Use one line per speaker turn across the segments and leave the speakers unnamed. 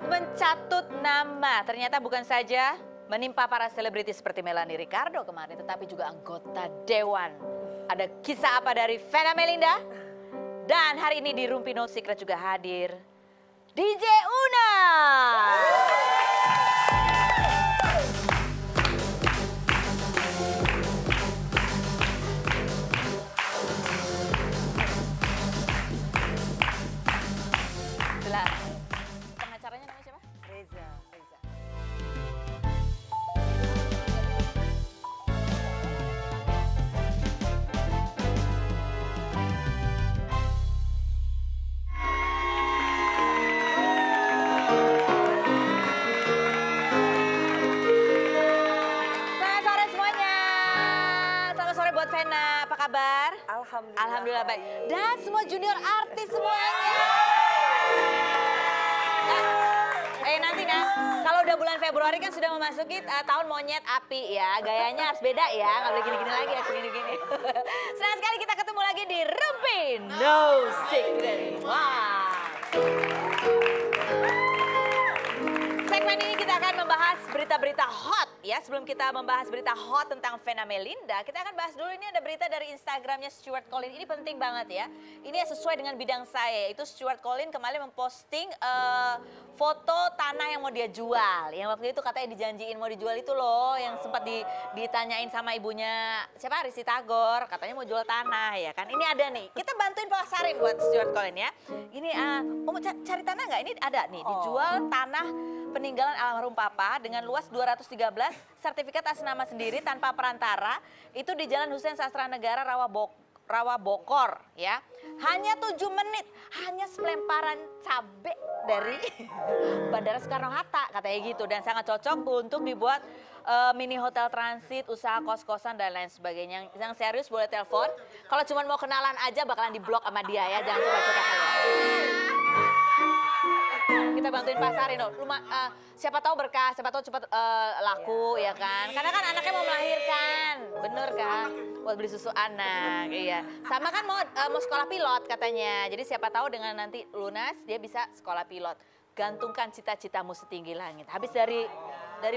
mencatut nama. Ternyata bukan saja menimpa para selebritis seperti Melanie Ricardo kemarin, tetapi juga anggota Dewan. Ada kisah apa dari Vena Melinda? Dan hari ini di Rumpi No Secret juga hadir DJ Una. Pengacaranya namanya siapa?
Reza.
Selamat sore semuanya. Selamat sore buat Vena. Apa kabar?
Alhamdulillah
baik. Dan semua junior artis semuanya. Nanti kalau udah bulan Februari kan sudah memasuki tahun monyet api ya. Gayanya harus beda ya, nggak boleh gini-gini lagi ya, gini-gini. Senang sekali kita ketemu lagi di Rumpi No Secret. Wow. Segmen ini kita akan membahas berita-berita hot ya. Sebelum kita membahas berita hot tentang Vena Melinda, kita akan bahas dulu ini ada berita dari Instagramnya Stuart Collin. Ini penting banget ya. Ini sesuai dengan bidang saya. Itu Stuart Collin kemarin memposting foto tanah yang mau dia jual. Yang waktu itu katanya dijanjiin mau dijual itu loh, yang sempat ditanyain sama ibunya siapa, Risty Tagor, katanya mau jual tanah ya kan. Ini ada nih. Kita bantuin pasarin buat Stuart Collin ya. Ini mau cari tanah nggak? Ini ada nih, dijual tanah peninggalan almarhum Papa dengan luas 213, sertifikat atas nama sendiri tanpa perantara, itu di Jalan Hussein Sastra Negara Rawa Bokor ya. Hanya 7 menit, hanya selemparan cabe dari Bandara Soekarno-Hatta katanya gitu, dan sangat cocok untuk dibuat mini hotel transit, usaha kos-kosan dan lain sebagainya. Yang serius boleh telepon. Kalau cuma mau kenalan aja bakalan diblok sama dia ya, jangan coba-coba. Kita bantuin pasarin loh. Siapa tahu berkah, siapa tahu cepat laku ya kan. Karena kan anaknya mau melahirkan, bener kan? Buat beli susu anak, iya. Sama kan mau sekolah pilot katanya. Jadi siapa tahu dengan nanti lunas dia bisa sekolah pilot. Gantungkan cita-citamu setinggi langit. Habis dari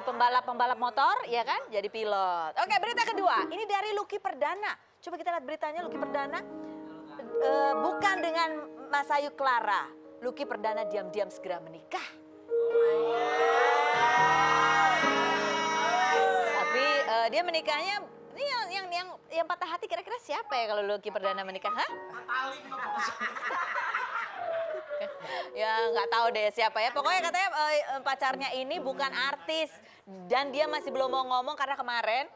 pembalap motor ya kan, jadi pilot. Oke, berita kedua. Ini dari Lucky Perdana. Coba kita lihat beritanya. Lucky Perdana bukan dengan Mas Ayu Clara. Lucky Perdana diam-diam segera menikah. Tapi dia menikahnya ini yang patah hati kira-kira siapa ya kalau Lucky Perdana menikah? Hah? Ya nggak tahu deh siapa ya. Pokoknya katanya pacarnya ini bukan artis dan dia masih belum mau ngomong karena kemarin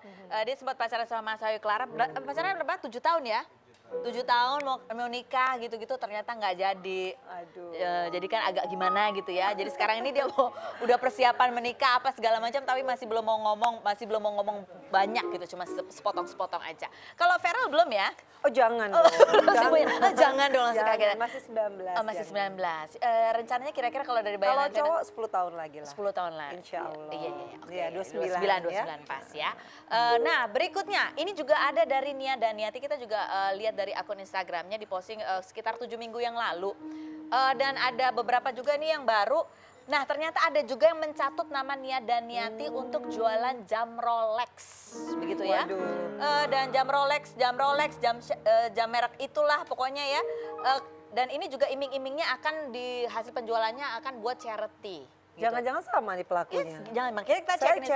dia sempat pacaran sama Mas Ayu Clara. Pacaran berapa? 7 tahun ya. 7 tahun mau nikah gitu-gitu ternyata nggak jadi.
Aduh.
Jadi kan agak gimana gitu ya. Jadi sekarang ini dia udah persiapan menikah apa segala macam tapi masih belum mau ngomong banyak gitu, cuma sepotong-sepotong aja. Kalau Feral belum ya?
Oh jangan dong.
Jangan dong langsung kaget.
Masih 19.
Masih 19. Rencananya kira-kira kalau dari bayangan
kalau cowok 10 tahun lagi lah.
10 tahun lagi.
Insya Allah.
Iya,
29
29 pas ya. Nah, berikutnya ini juga ada dari Nia Daniati. Kita juga lihat dari akun Instagramnya diposting sekitar 7 minggu yang lalu. Dan ada beberapa juga nih yang baru. Nah, ternyata ada juga yang mencatut nama Nia Daniati untuk jualan jam Rolex. Begitu ya. Dan jam Rolex, jam merek itulah pokoknya ya. Dan ini juga iming-imingnya akan di hasil penjualannya akan buat charity. Gitu.
Jangan-jangan sama nih pelakunya.
Jangan, makanya kita cek ini.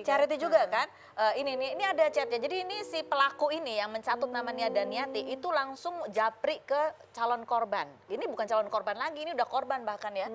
Charity juga kan. Ini ada chatnya. Jadi ini si pelaku ini yang mencatut nama Nia Daniati itu langsung japri ke calon korban. Ini bukan calon korban lagi, ini udah korban bahkan ya.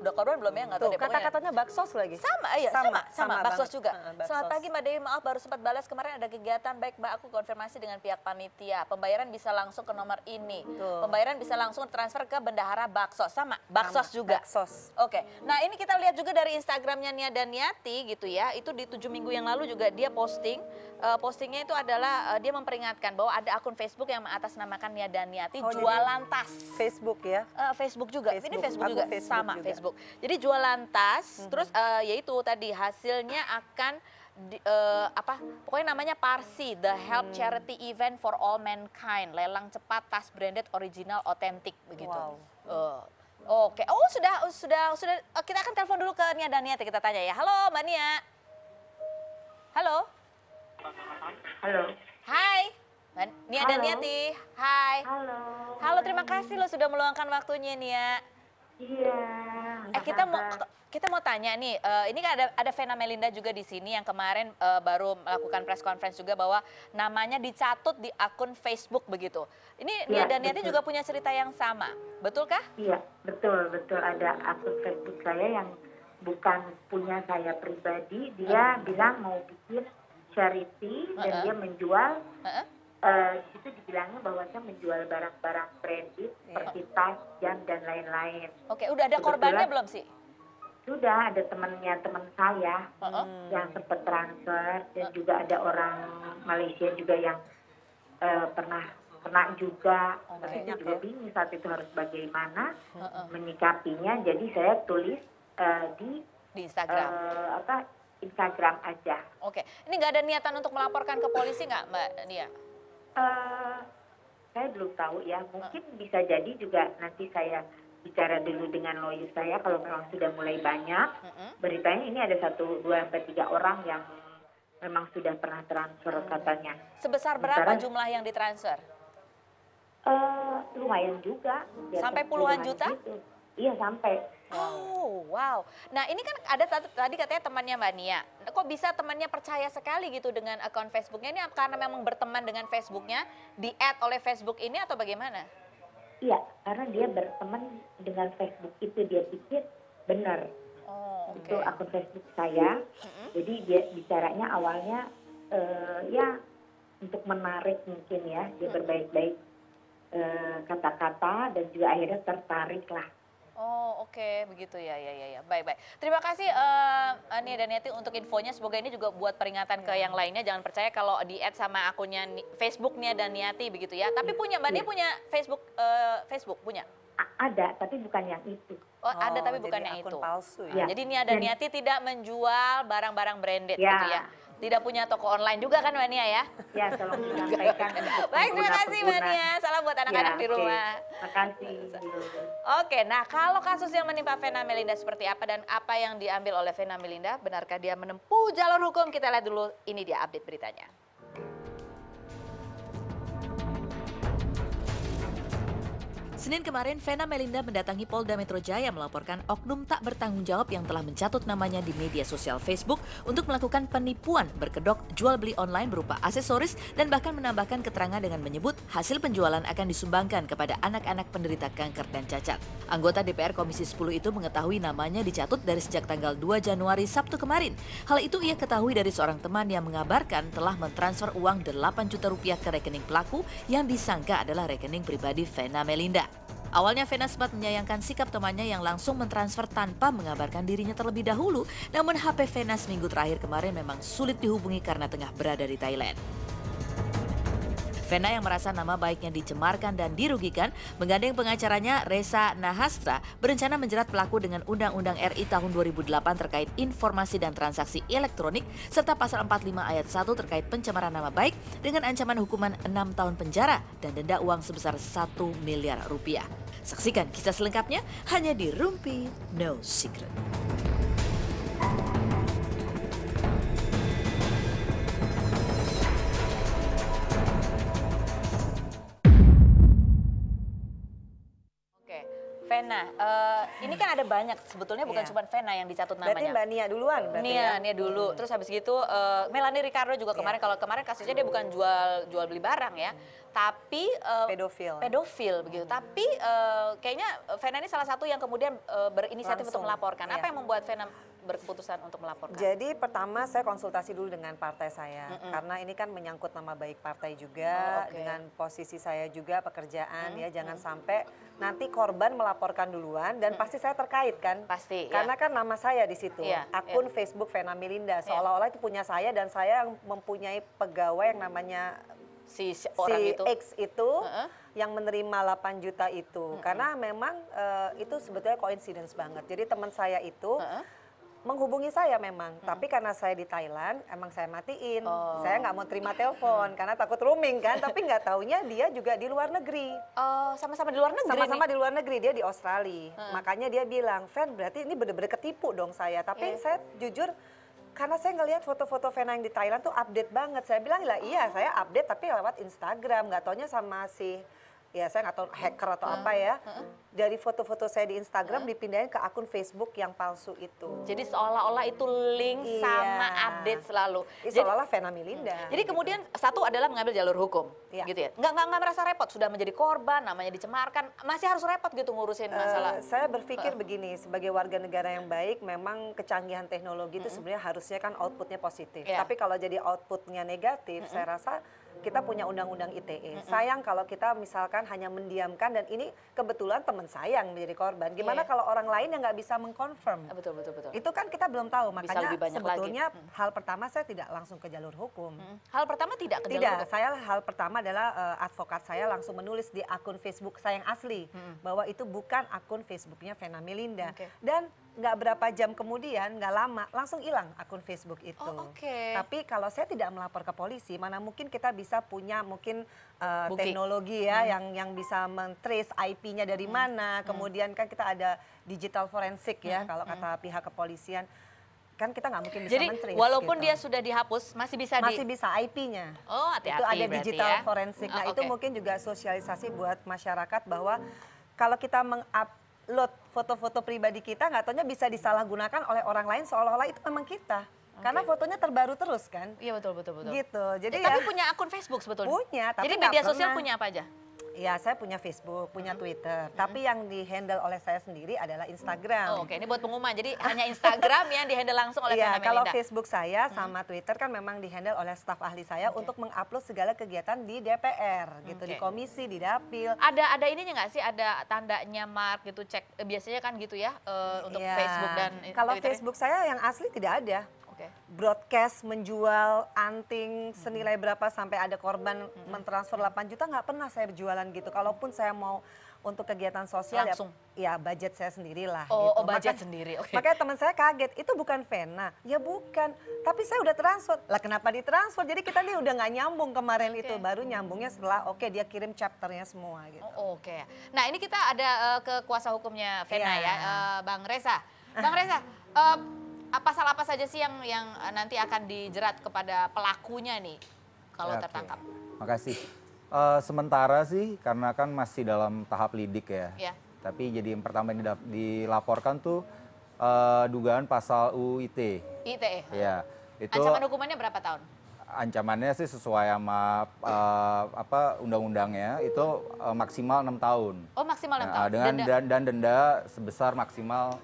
Udah korban belum ya? Nggak tahu deh.
Kata-katanya baksos lagi.
Sama baksos juga.
Baksos.
Selamat pagi Mbak Dewi, maaf baru sempat balas kemarin ada kegiatan. Baik Mbak, aku konfirmasi dengan pihak panitia. Pembayaran bisa langsung ke nomor ini. Pembayaran bisa langsung transfer ke Bendahara Baksos. Baksos juga.
Baksos.
Oke. Nah ini kita lihat juga dari Instagramnya Nia Daniati gitu ya. Itu di 7 minggu yang lalu juga dia posting. Postingnya itu adalah dia memperingatkan bahwa ada akun Facebook yang mengatasnamakan Nia Daniati jualan tas.
Facebook ya?
Facebook juga. Ini Facebook juga. Sama
juga.
Facebook. Jadi jualan tas, terus yaitu tadi hasilnya akan pokoknya namanya Parsi, The Help Charity Event for All Mankind, lelang cepat tas branded original otentik begitu.
Wow.
Oke, oh sudah. Kita akan telepon dulu ke Nia Daniati, kita tanya ya. Halo Mbak Nia. Halo.
Halo.
Hai. Mbak Nia
Halo.
Daniati. Hai.
Halo.
Halo, terima kasih lo sudah meluangkan waktunya Nia.
Iya.
Kita mau tanya nih, ini kan ada Vena Melinda juga di sini yang kemarin baru melakukan press conference juga bahwa namanya dicatut di akun Facebook begitu. Ini Nia
Iya,
Daniati
betul.
juga punya cerita yang sama, betulkah?
Iya, betul ada akun Facebook saya yang bukan punya saya pribadi. Dia bilang mau bikin charity dan dia menjual.
Heeh.
Itu dibilangnya bahwa saya menjual barang-barang branded seperti tas, jam dan lain-lain.
Oke, udah ada
Kebetulan-
korbannya belum sih?
Sudah ada teman saya yang sempat transfer dan juga ada orang Malaysia juga yang pernah juga. Tapi saya juga bingung saat itu harus bagaimana menyikapinya. Jadi saya tulis di
Di Instagram.
Instagram aja.
Oke, ini nggak ada niatan untuk melaporkan ke polisi nggak Mbak Nia?
Saya belum tahu ya. Mungkin bisa jadi juga nanti saya bicara dulu dengan lawyer saya kalau memang sudah mulai banyak. Beritanya ini ada 1, 2, sampai 3 orang yang memang sudah pernah transfer katanya.
Sebesar berapa jumlah yang ditransfer?
Lumayan juga. Di atas
Sampai puluhan juta?
gitu. Iya sampai.
Oh, wow. Nah, ini kan ada tadi katanya temannya Mbak Nia. Kok bisa temannya percaya sekali gitu dengan akun Facebooknya? Ini karena memang berteman dengan Facebooknya, di-add oleh Facebook ini atau bagaimana?
Iya, karena dia berteman dengan Facebook itu, dia pikir benar.
Oh,
Itu akun Facebook saya. Jadi dia bicaranya awalnya ya untuk menarik mungkin ya. Dia berbaik-baik kata-kata dan juga akhirnya tertarik lah.
Oh, oke, begitu ya. Baik. Terima kasih Nia Daniati untuk infonya. Semoga ini juga buat peringatan ke yang lainnya. Jangan percaya kalau di-add sama akunnya Facebook Nia Daniati begitu ya. Tapi punya Mbak Nia punya Facebook punya?
Ada, tapi bukan yang itu.
Oh, ada tapi bukan
jadi
yang
akun
itu.
palsu
Ya.
Jadi Nia Daniati tidak menjual barang-barang branded
Ya.
gitu ya. Tidak punya toko online juga kan Mbak Nia ya?
Ya, tolong disampaikan. untuk
Baik, terima kasih Mbak
pengguna-pengguna.
Nia. Salam buat anak-anak
Ya,
di
oke.
rumah.
Terima kasih.
Oke, nah kalau kasus yang menimpa Vena Melinda seperti apa dan apa yang diambil oleh Vena Melinda, benarkah dia menempuh jalur hukum? Kita lihat dulu, ini dia update beritanya. Senin kemarin, Vena Melinda mendatangi Polda Metro Jaya melaporkan oknum tak bertanggung jawab yang telah mencatut namanya di media sosial Facebook untuk melakukan penipuan berkedok jual beli online berupa aksesoris dan bahkan menambahkan keterangan dengan menyebut hasil penjualan akan disumbangkan kepada anak-anak penderita kanker dan cacat. Anggota DPR Komisi 10 itu mengetahui namanya dicatut dari sejak tanggal 2 Januari Sabtu kemarin. Hal itu ia ketahui dari seorang teman yang mengabarkan telah mentransfer uang 8 juta rupiah ke rekening pelaku yang disangka adalah rekening pribadi Vena Melinda. Awalnya Vena sempat menyayangkan sikap temannya yang langsung mentransfer tanpa mengabarkan dirinya terlebih dahulu, namun HP Vena seminggu terakhir kemarin memang sulit dihubungi karena tengah berada di Thailand. Vena yang merasa nama baiknya dicemarkan dan dirugikan, menggandeng pengacaranya Reza Nahastra berencana menjerat pelaku dengan Undang-Undang RI tahun 2008 terkait informasi dan transaksi elektronik serta pasal 45 ayat 1 terkait pencemaran nama baik dengan ancaman hukuman 6 tahun penjara dan denda uang sebesar 1 miliar rupiah. Saksikan kisah selengkapnya hanya di Rumpi No Secret. Vena, ini kan ada banyak sebetulnya bukan
Iya.
cuma Vena yang dicatut
Berarti
namanya.
Mbak Nia duluan berarti ya?
Nia dulu, terus habis gitu Melanie Ricardo juga kemarin. Kalau kemarin kasusnya dia bukan jual beli barang ya, tapi pedofil begitu. Tapi kayaknya Vena ini salah satu yang kemudian berinisiatif untuk melaporkan. Apa yang membuat Vena berkeputusan untuk melaporkan?
Jadi pertama saya konsultasi dulu dengan partai saya, karena ini kan menyangkut nama baik partai juga, dengan posisi saya juga pekerjaan ya, jangan sampai nanti korban melaporkan duluan dan pasti saya terkait kan?
Pasti.
Karena kan nama saya di situ,
Iya,
akun Facebook Vena Melinda, seolah-olah itu punya saya dan saya yang mempunyai pegawai yang namanya
si orang itu.
X itu yang menerima 8 juta itu, karena memang itu sebetulnya coincidence banget. Jadi teman saya itu menghubungi saya memang, tapi karena saya di Thailand, emang saya matiin. Saya nggak mau terima telepon karena takut roaming kan, tapi nggak taunya dia juga di luar negeri.
Oh, sama-sama di luar negeri
Sama-sama
nih?
di luar negeri, dia di Australia. Makanya dia bilang, Fen berarti ini bener-bener ketipu dong saya. Tapi saya jujur, karena saya ngelihat foto-foto Vena yang di Thailand tuh update banget. Saya bilang, lah iya saya update tapi lewat Instagram. Nggak taunya sama si, ya saya nggak tahu hacker atau apa ya. Dari foto-foto saya di Instagram dipindahin ke akun Facebook yang palsu itu.
Jadi seolah-olah itu link
Iya.
sama update selalu.
Seolah-olah Vena Melinda.
Jadi kemudian satu adalah mengambil jalur hukum,
Iya.
gitu ya. Nggak merasa repot, sudah menjadi korban, namanya dicemarkan, masih harus repot gitu ngurusin masalah.
Saya berpikir begini, sebagai warga negara yang baik, memang kecanggihan teknologi itu sebenarnya harusnya kan outputnya positif.
Iya.
Tapi kalau jadi outputnya negatif, saya rasa kita punya undang-undang ITE. Sayang kalau kita misalkan hanya mendiamkan, dan ini kebetulan teman saya yang menjadi korban. Gimana
Iya.
kalau orang lain yang nggak bisa mengkonfirm?
Betul, betul, betul.
Itu kan kita belum tahu,
Bisa
makanya
lebih banyak
sebetulnya hal pertama saya tidak langsung ke jalur hukum.
Hal pertama tidak ke jalur
Tidak,
hukum.
saya hal pertama adalah advokat saya langsung menulis di akun Facebook saya yang asli bahwa itu bukan akun Facebooknya Vena Melinda.
Oke.
Dan nggak berapa jam kemudian, nggak lama, langsung hilang akun Facebook itu.
Oh, oke.
Tapi kalau saya tidak melapor ke polisi, mana mungkin kita bisa punya mungkin
Bukti.
teknologi ya yang bisa men-trace IP-nya dari mana. Kemudian kan kita ada digital forensik ya kalau kata pihak kepolisian. Kan kita nggak mungkin bisa
Jadi
men-trace
walaupun
gitu.
dia sudah dihapus, masih bisa
Masih bisa IP-nya.
Oh, hati-hati
Itu ada
berarti
digital
ya.
forensik. Nah,
Oh,
itu
oke.
mungkin juga sosialisasi buat masyarakat bahwa kalau kita mengupload foto-foto pribadi kita, nggak taunya bisa disalahgunakan oleh orang lain seolah-olah itu memang kita. Karena fotonya terbaru terus kan.
Iya, betul, betul, betul.
Gitu. Jadi
Tapi punya akun Facebook sebetulnya?
Punya, tapi
Jadi
nggak
media sosial
pernah.
punya apa aja?
ya saya punya Facebook, punya Twitter. Tapi yang di-handle oleh saya sendiri adalah Instagram.
Oh, oke, ini buat pengumuman. Jadi hanya Instagram yang dihandle langsung oleh
Iya,
Vena
kalau
Melinda.
Facebook saya sama Twitter kan memang dihandle oleh staf ahli saya untuk mengupload segala kegiatan di DPR gitu, di
Oke.
komisi, di dapil.
Ada ininya nggak sih? Ada tandanya mark gitu, cek biasanya kan gitu ya untuk
Iya.
Facebook dan
kalau
Twitter.
Facebook saya yang asli tidak ada.
Oke.
Broadcast menjual anting senilai berapa sampai ada korban mentransfer 8 juta nggak pernah saya berjualan gitu. Kalaupun saya mau untuk kegiatan sosial
Langsung.
ya budget saya sendirilah
Oh,
gitu.
oh, budget sendiri, oke.
Makanya teman saya kaget, itu bukan Vena. Ya bukan, tapi saya udah transfer. Lah kenapa ditransfer? Jadi kita nih udah nggak nyambung kemarin itu, baru nyambungnya setelah dia kirim chapternya semua gitu.
Oh, oke. Nah, ini kita ada ke kuasa hukumnya Vena
Iya.
ya, Bang Reza. Bang Reza, pasal apa saja sih yang nanti akan dijerat kepada pelakunya nih kalau
Oke.
tertangkap?
Makasih. Sementara sih karena kan masih dalam tahap lidik ya.
Ya.
Tapi jadi yang pertama yang dilaporkan tuh dugaan pasal UU ITE.
ITE.
Ya. Itu
Ancaman hukumannya berapa tahun?
ancamannya sih sesuai sama undang-undangnya itu maksimal 6 tahun.
Oh, maksimal 6
Nah,
tahun.
dengan
Denda.
dan denda sebesar maksimal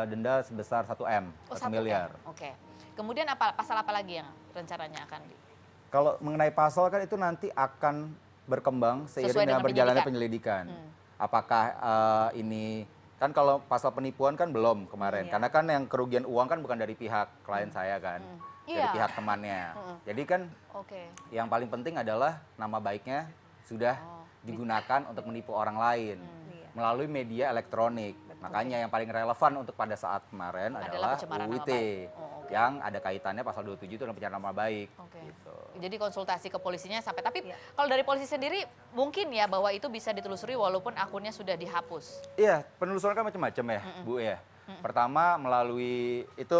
denda sebesar 1 M,
Oh,
1 miliar.
Oke. Kemudian pasal apa lagi yang rencananya akan
Kalau mengenai pasal kan itu nanti akan berkembang
Sesuai
seiring
dengan
dengan berjalannya penyelidikan. Apakah ini kan kalau pasal penipuan kan belum kemarin, karena kan yang kerugian uang kan bukan dari pihak klien saya kan, dari
Iya.
pihak temannya. Jadi kan
Oke.
yang paling penting adalah nama baiknya sudah digunakan untuk menipu orang lain melalui media elektronik. Makanya yang paling relevan untuk pada saat kemarin
Adalah
adalah
pencemaran
UU
nama
ITE
baik. Oh, oke.
yang ada kaitannya pasal 27 itu dengan pencemaran nama baik.
Oke.
Gitu.
Jadi konsultasi ke polisinya sampai tapi kalau dari polisi sendiri mungkin ya bahwa itu bisa ditelusuri walaupun akunnya sudah dihapus.
Iya, penelusuran kan macam-macam ya, Bu ya. Pertama melalui itu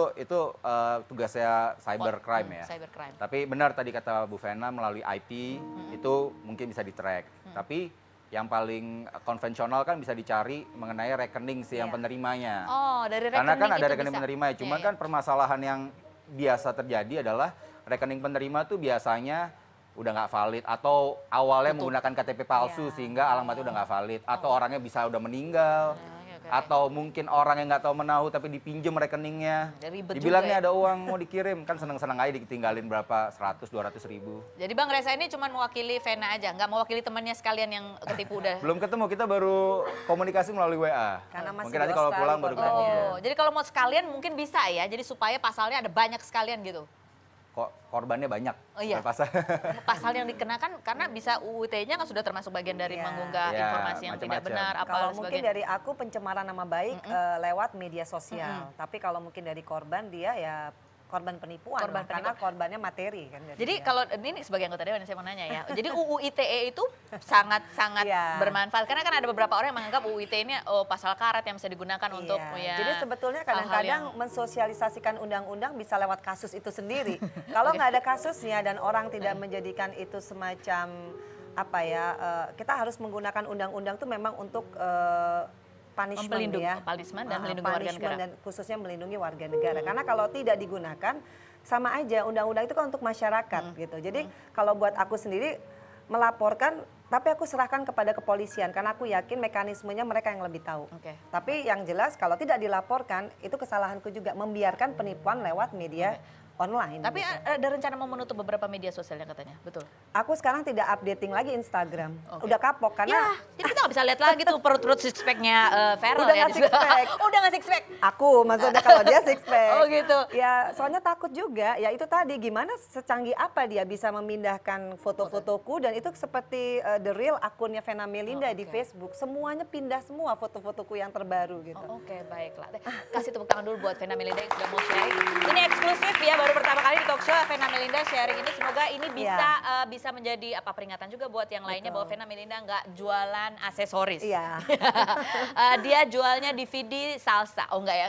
tugasnya cybercrime ya.
Cybercrime.
Tapi benar tadi kata Bu Vena melalui IP itu mungkin bisa di-track. Tapi yang paling konvensional kan bisa dicari mengenai rekening si yang penerimanya.
Oh, dari rekening
Karena kan ada
itu
rekening
bisa.
penerima ya. Cuman
Iya,
kan permasalahan yang biasa terjadi adalah rekening penerima tuh biasanya udah nggak valid atau awalnya menggunakan KTP palsu sehingga alamatnya udah nggak valid atau orangnya bisa udah meninggal atau mungkin orang yang nggak tahu menahu tapi dipinjem rekeningnya.
Ribet
Dibilang
juga
nih
ya.
ada uang mau dikirim kan seneng-seneng aja ditinggalin berapa 100-200 ribu.
Jadi Bang Reza ini cuma mewakili Vena aja, nggak mewakili temannya sekalian yang ketipu udah.
Belum ketemu, kita baru komunikasi melalui WA.
Karena masih
Mungkin
di
nanti kalau
Australia
pulang baru kita
korbannya.
ngobrol.
Oh, jadi kalau mau sekalian mungkin bisa ya. Jadi supaya pasalnya ada banyak sekalian gitu.
korbannya banyak.
Oh iya. Pasal yang dikenakan karena bisa UU ITE-nya kan sudah termasuk bagian dari mengunggah informasi yang tidak benar apa
Kalau
sebagainya.
mungkin dari aku pencemaran nama baik lewat media sosial. Tapi kalau mungkin dari korban dia ya korban penipuan, karena korbannya materi kan.
Jadi kalau ini sebagai anggota dewan saya mau nanya ya. Jadi UU ITE itu sangat-sangat bermanfaat karena kan ada beberapa orang yang menganggap UU ITE ini pasal karet yang bisa digunakan untuk
Jadi sebetulnya kadang-kadang mensosialisasikan undang-undang bisa lewat kasus itu sendiri. Kalau nggak ada kasusnya dan orang tidak menjadikan itu semacam apa ya, kita harus menggunakan undang-undang itu memang untuk punishment ya,
dan melindungi warga negara.
Dan khususnya melindungi warga negara. Karena kalau tidak digunakan, sama aja undang-undang itu kan untuk masyarakat gitu. Jadi kalau buat aku sendiri melaporkan, tapi aku serahkan kepada kepolisian karena aku yakin mekanismenya mereka yang lebih tahu. Tapi yang jelas kalau tidak dilaporkan, itu kesalahanku juga membiarkan penipuan lewat media online.
Tapi ada rencana mau menutup beberapa media sosialnya katanya, betul?
Aku sekarang tidak updating lagi Instagram. Udah kapok karena
jadi kita nggak bisa lihat lagi tuh perut-perut six pack-nya Feral
udah
ya.
Nggak six pack.
Udah nggak six pack.
Aku maksudnya kalau dia six pack.
Oh gitu.
Ya soalnya takut juga. Ya itu tadi gimana secanggih apa dia bisa memindahkan foto-fotoku dan itu seperti the real akunnya Vena Melinda di Facebook. Semuanya pindah semua foto-fotoku yang terbaru gitu.
Oke, baiklah. Kasih tepuk tangan dulu buat Vena Melinda yang sudah mau sharing. Ini eksklusif ya, baru pertama kali di talk show Vena Melinda sharing ini. Semoga ini bisa menjadi apa peringatan juga buat yang lainnya bahwa Vena Melinda nggak jualan aksesoris.
Iya.
Dia jualnya DVD salsa. Oh enggak ya?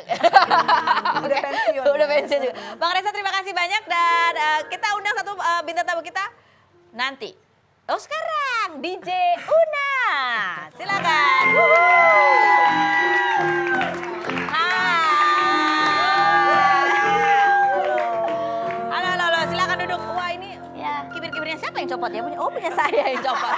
Udah pensiun.
Udah pensiun juga. Bang Reza terima kasih banyak dan kita undang satu bintang tamu kita nanti. Oh sekarang DJ Una. Silakan. Halo, silakan duduk. Wah ini kibir-kibirnya siapa yang copot ya? Oh punya saya yang copot.